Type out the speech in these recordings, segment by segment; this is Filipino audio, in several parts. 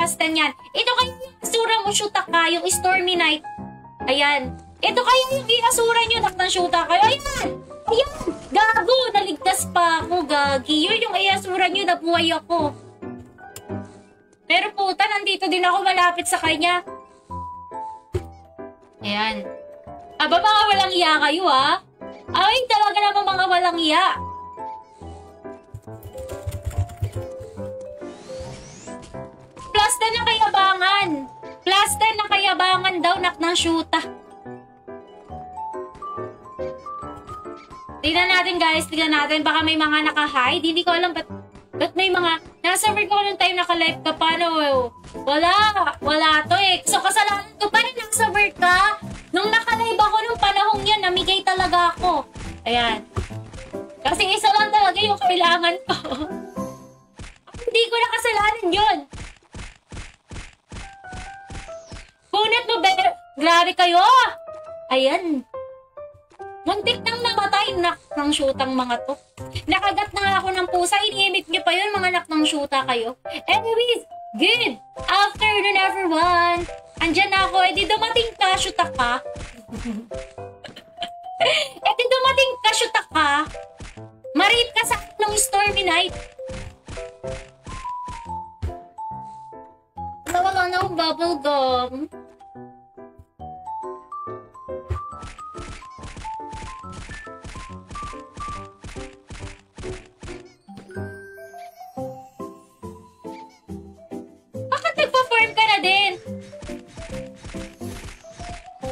Plastan yan. Ito kayo yung asura mo, Shutaka, yung Stormy Night. Ayan. Ito kayo yung asura nyo, naknang Shuta kayo. Ayan! Ayan! Gago! Naligtas pa ako, gagi. Yun yung asura nyo, nabuhay ako. Pero puta, nandito din ako malapit sa kanya. Ayan. Aba, mga walang iya kayo, ha? Ay, talaga naman mga walang iya. Plaster na kayabangan. Plaster na kayabangan daw, naknang Shuta. Tignan natin, guys. Tignan natin. Baka may mga naka-hide. Hindi ko alam ba't may mga... Nasa work ko nung time naka-live ka. Paano? Wala to eh. So, kasalanan ko pa rin nasa work ka. Nung naka-live ako nung panahong yan, namigay talaga ako. Ayan. Kasi isa lang talaga yung kailangan ko. Hindi ko nakasalanan yun. Punit mo, grabe kayo. Ayan. Muntik nang namatay, ng Shutang mga to. Nakagat na nga ako ng pusa, inimik niyo pa yun, mga anak ng Shuta kayo. Anyways, good afternoon everyone. Andyan na ako, edi dumating ka, Shutaka. Edi dumating ka, Shutaka. Marit ka sa ng Stormy Night. Wala na akong bubble gum.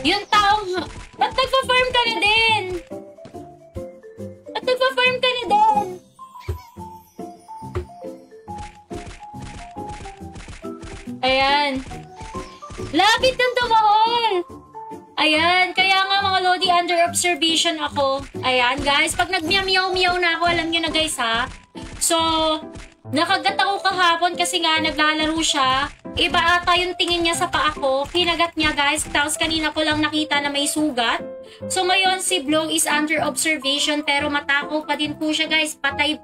Yung taong... Ba't nagpa-farm ka na din? Ba't nagpa-farm ka na din? Ayan. Lapit ng tumahol. Ayan. Kaya nga mga Lodi, under observation ako. Ayan, guys. Pag nag-meow-meow na ako, alam nyo na guys ha. So, nakagat ako kahapon kasi nga naglalaro siya. Iba ata yung tingin niya sa paa ko. Kinagat niya guys. Tapos kanina ko lang nakita na may sugat. So ngayon si Blow is under observation. Pero matako pa din po siya guys. Patay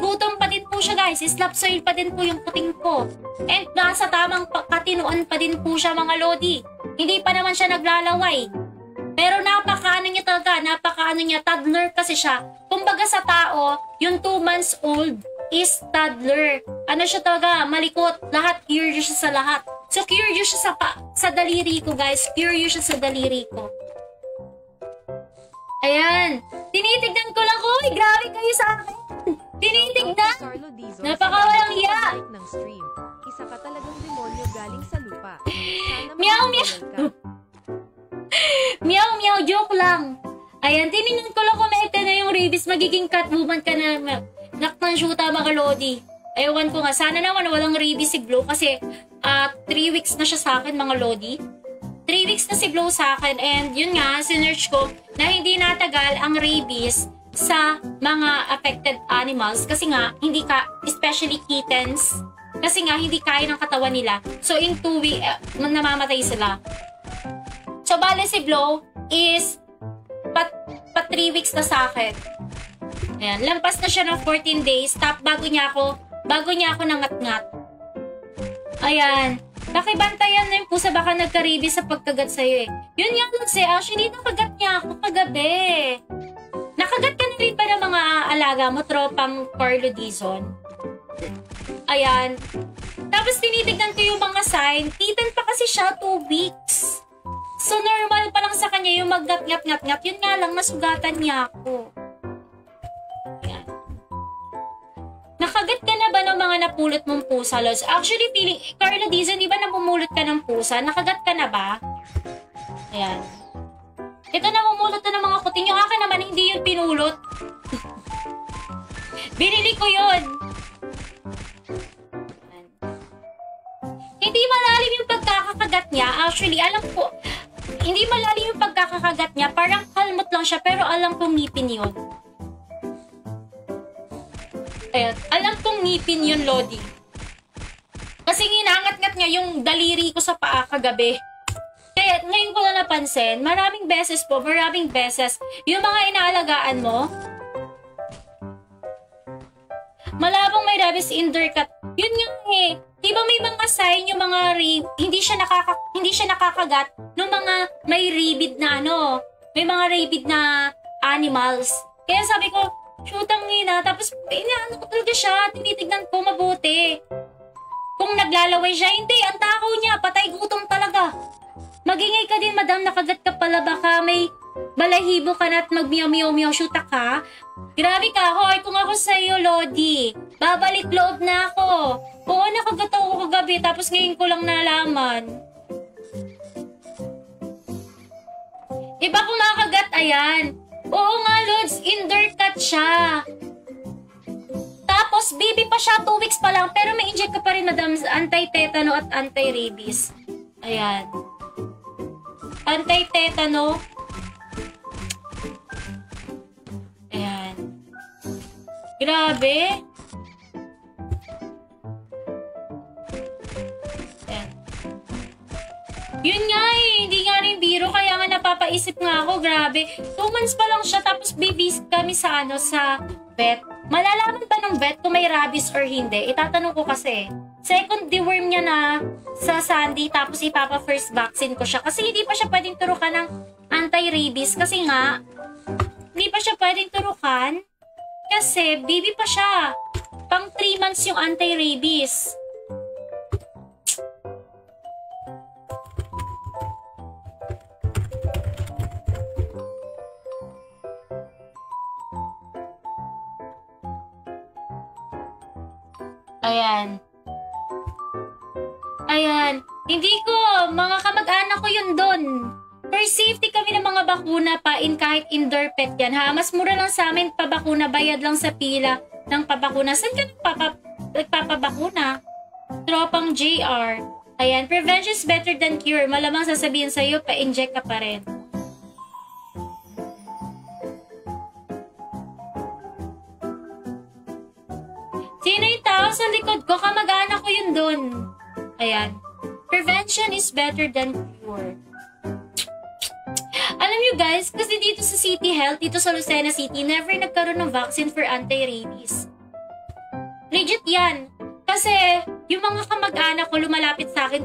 gutom pa din po siya guys. Slap soil pa din po yung puting ko. And nasa tamang katinuan pa din po siya mga Lodi. Hindi pa naman siya naglalaway. Pero napakaano niya talaga. Napakaano niya. Toddler kasi siya. Kumbaga sa tao, yung 2 months old is toddler. Ano siya talaga? Malikot. Lahat curious siya sa lahat. So, curious siya sa daliri ko, guys. Curious siya sa daliri ko. Ayan. Tinitignan ko lang. Uy, grabe kayo sa akin. Tinitignan. Napakawalang iya. Isa ka talagang demonyo galing sa lupa. Meow, meow. Meow, meow. Joke lang. Ayan. Tinignan ko lang kung naita na yung rabies. Magiging catwoman ka na. Naknang Shuta mga Lodi. Ewan ko nga. Sana naman walang rabies si Blow kasi 3 weeks na siya sa akin mga Lodi. 3 weeks na si Blow sa akin and yun nga, sinerch ko na hindi natagal ang rabies sa mga affected animals kasi nga, hindi ka, especially kittens, kasi nga, hindi kaya ng katawan nila. So, in 2 weeks, namamatay sila. So, bale si Blow is pa 3 weeks na sa akin. Ayan, lampas na siya ng 14 days. Bago niya ako nangat-ngat. Ayan. Nakibantayan na yung pusa baka nagka-rabies sa pagkagat sa'yo eh. Yun nga kasi, actually, nakagat niya ako kagabi. Nakagat ka na rin ba ng mga alaga mo, tropang Carlo Dizon? Ayan. Tapos tinitignan ko yung mga sign. Kitten pa kasi siya 2 weeks. So, normal pa lang sa kanya yung mag-ngat-ngat-ngat. Yun nga lang, nasugatan niya ako. Nakagat ka na ba ng mga napulot mong pusa, Lods? Actually, feeling, Carla Dizon, di ba namumulot ka ng pusa? Nakagat ka na ba? Ayan. Ito namumulot na ng mga kuting. Yung akin naman, hindi yun pinulot. Binili ko yun. Hindi malalim yung pagkakagat niya. Actually, alam ko, hindi malalim yung pagkakagat niya. Parang kalmot lang siya, pero alam kong ngipin yun. Ayan. Alam kong ngipin yun, Lodi. Kasi ginangat-ngat niya yung daliri ko sa paa kagabi. Kaya ngayon ko na napansin, maraming beses, yung mga inaalagaan mo, malabong may rabies undercut. Yun nga eh. Di ba may mga sign yung mga hindi siya nakakagat ng mga may rabid na may mga rabid na animals. Kaya sabi ko, shootang ina, tapos inaano ko talaga siya, tinitignan ko mabuti. Kung naglalaway siya, hindi, ang takaw niya, patay gutom talaga. Magingay ka din, madam, nakagat ka pala, baka may balahibo ka na at magmiyaw-miyaw-miyaw, shoota ka. Grabe ka, hoy, kung ako sa'yo, Lodi, babalik loob na ako. Oo, nakagat ako kagabi, tapos ngayon ko lang nalaman. Iba kung nakagat, ayan. Oo nga, Lods, indoor cut siya. Tapos, baby pa siya, 2 weeks pa lang, pero may inject ka pa rin, madam, anti-tetano at anti-rabies. Ayan. Anti-tetano. Ayan. Grabe. Ayan. Yun nga hindi nga rin biro, kaya nga napapaisip nga ako, grabe. 2 months pa lang siya, tapos babies kami sa sa vet. Malalaman ba ng vet kung may rabies or hindi? Itatanong ko kasi. Second deworm niya na sa Sandy, tapos ipapa-first vaccine ko siya. Kasi hindi pa siya pwedeng turukan ng anti-rabies. Kasi nga, hindi pa siya pwedeng turukan. Kasi baby pa siya. Pang 3 months yung anti-rabies. Ayan. Ayan. Hindi ko, mga kamag-anak ko yun doon. For safety kami ng mga bakuna pa kahit indoor pet yan ha. Mas mura lang sa amin pabakuna, bayad lang sa pila ng pabakuna. Saan ka nagpapabakuna? Tropang JR. Ayan. Prevention is better than cure. Malamang sasabihin sa'yo, pa-inject ka pa rin. Sino yung tao sa likod ko? Kamag-anak ko yun doon. Ayan. Prevention is better than cure. Alam nyo guys, kasi dito sa City Health, dito sa Lucena City, never nagkaroon ng vaccine for anti-rabies. Legit yan. Kasi yung mga kamag-anak ko lumalapit sa akin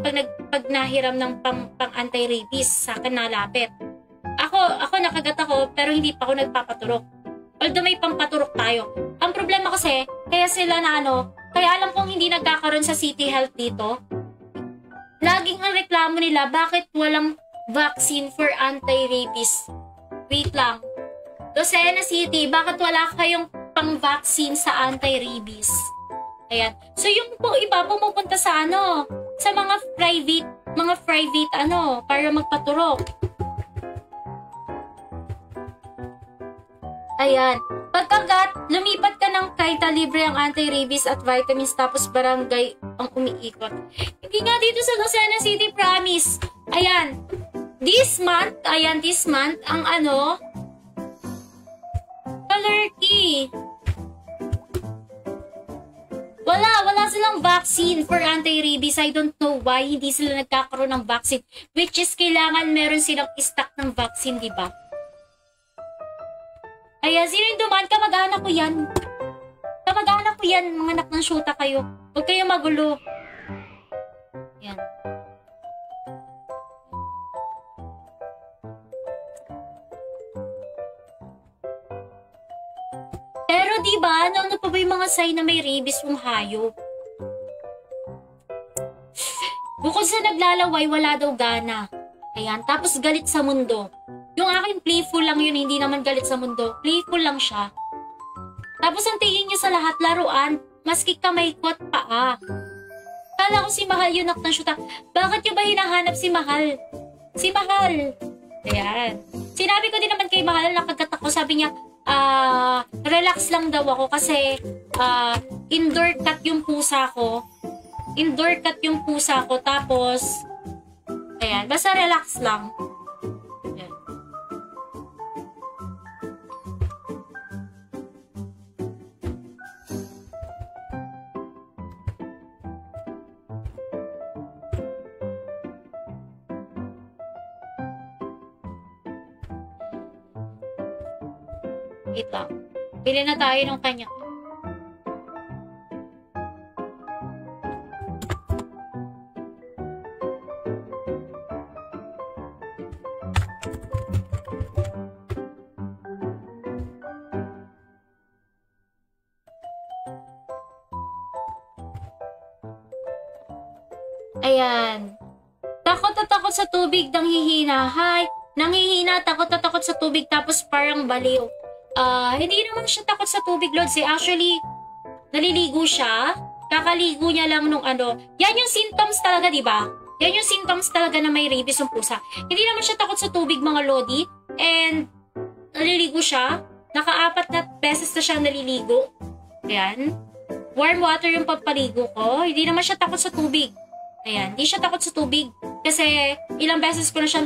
pag nahiram ng pang anti-rabies, sa akin nalapit. Ako nakagat ako, pero hindi pa ako nagpapaturok. Although may pampaturok tayo. Ang problema kasi, kaya sila na kaya alam kong hindi nagkakaroon sa City Health dito. Laging ang reklamo nila, bakit walang vaccine for anti-rabies? Wait lang. Lucena City, bakit wala kayong pang-vaccine sa anti-rabies? Ayan. So yung iba pumupunta sa sa mga private para magpaturok. Ayan. Pagkagat, lumipat ka ng Kaita, libre ang anti-rabies at vitamins, tapos barangay ang umiikot. Hindi nga dito sa Lucena City, promise. Ayan. This month, ang Kalerki. Wala silang vaccine for anti-rabies. I don't know why hindi sila nagkakaroon ng vaccine. Which is, kailangan meron silang stock ng vaccine, di ba? Ayan, sino yung dumaan? Kamag-anak ko yan. Kamag-anak ko yan, mga anak ng shoota kayo. Huwag kayong magulo. Ayan. Pero diba, ano pa ba yung mga sign na may rabies yung hayop? Bukod sa naglalaway, wala daw gana. Ayan, tapos galit sa mundo. Yung akin playful lang yun, hindi naman galit sa mundo. Playful lang siya. Tapos ang tingin niya sa lahat, laruan, maski kamay ko at paa. Kala ko si Mahal yun, naktan shoota. Bakit yung ba hinahanap si Mahal? Si Mahal. Ayan. Sinabi ko din naman kay Mahal, nakagat ako, sabi niya, relax lang daw ako kasi indoor cut yung pusa ko. Indoor cut yung pusa ko, tapos, ayan, basta relax lang. Wait lang. Bili na tayo ng kanya. Ayan. Takot na takot sa tubig, nanghihina. Hi. Nanghihina, takot na takot sa tubig, tapos parang baliw. Hindi naman siya takot sa tubig, Lods. Actually, naliligo siya. Kakaligo niya lang nung ano. Yan yung symptoms talaga, di ba? Yan yung symptoms talaga na may rabies ng pusa. Hindi naman siya takot sa tubig, mga Lodi. And, naliligo siya. Naka-4 na beses na siya naliligo. Ayan. Warm water yung papaligo ko. Hindi naman siya takot sa tubig. Ayan. Hindi siya takot sa tubig. Kasi, ilang beses ko na siya